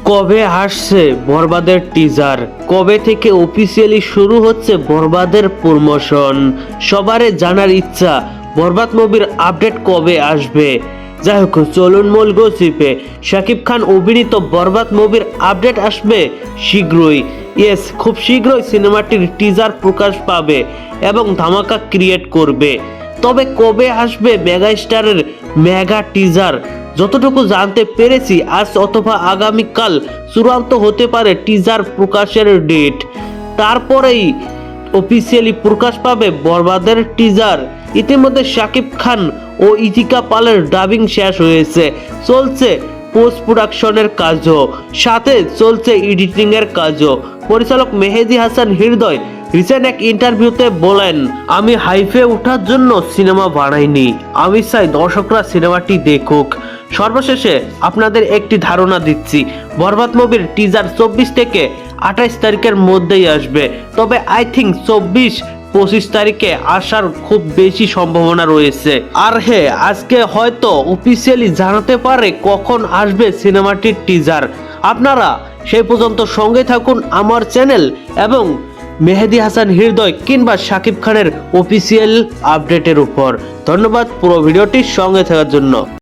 কবে আসছে বরবাদের টিজার, কবে থেকে অফিসিয়ালি শুরু হচ্ছে বরবাদের প্রমোশন, সবারই জানার ইচ্ছা বরবাদ মুভির আপডেট কবে আসবে। যাই হোক, চলুন মূল গসিপে। শাকিব খান অভিনীত বরবাদ মুভির আপডেট আসবে শীঘ্রই। ইয়েস, খুব শীঘ্রই সিনেমাটির টিজার প্রকাশ পাবে এবং ধামাকা ক্রিয়েট করবে। তবে কবে আসবে মেগা স্টারের মেগা টিজার, যতটুকু জানতে পেরেছি আজ অথবা আগামীকাল চূড়ান্ত হতে পারে টিজার প্রকাশের ডেট। তারপরেই অফিসিয়ালি প্রকাশ পাবে বরবাদের টিজার। ইতিমধ্যে শাকিব খান ও ইথিকা পালের ডাবিং শেষ হয়েছে, চলছে পোস্ট প্রোডাকশনের কাজও, সাথে চলছে এডিটিং এর কাজও। পরিচালক মেহেদী হাসান হৃদয় রিসেন্ট এক ইন্টারভিউতে বলেন, আমি হাইপে ওঠার জন্য সিনেমা বানাইনি, আমি চাই দর্শকরা সিনেমাটি দেখুক। সর্বশেষে আপনাদের একটি ধারণা দিচ্ছি, বরবাদ মুভির টিজার 24 থেকে 28 তারিখের মধ্যেই আসবে। তবে আই থিঙ্ক 24-25 তারিখে আসার খুব বেশি সম্ভাবনা রয়েছে। আর হ্যাঁ, আজকে হয়তো অফিসিয়ালি জানাতে পারে কখন আসবে সিনেমাটির টিজার। আপনারা সেই পর্যন্ত সঙ্গে থাকুন আমার চ্যানেল এবং মেহেদী হাসান হৃদয় কিংবা শাকিব খানের অফিসিয়াল আপডেটের উপর। ধন্যবাদ পুরো ভিডিওটির সঙ্গে থাকার জন্য।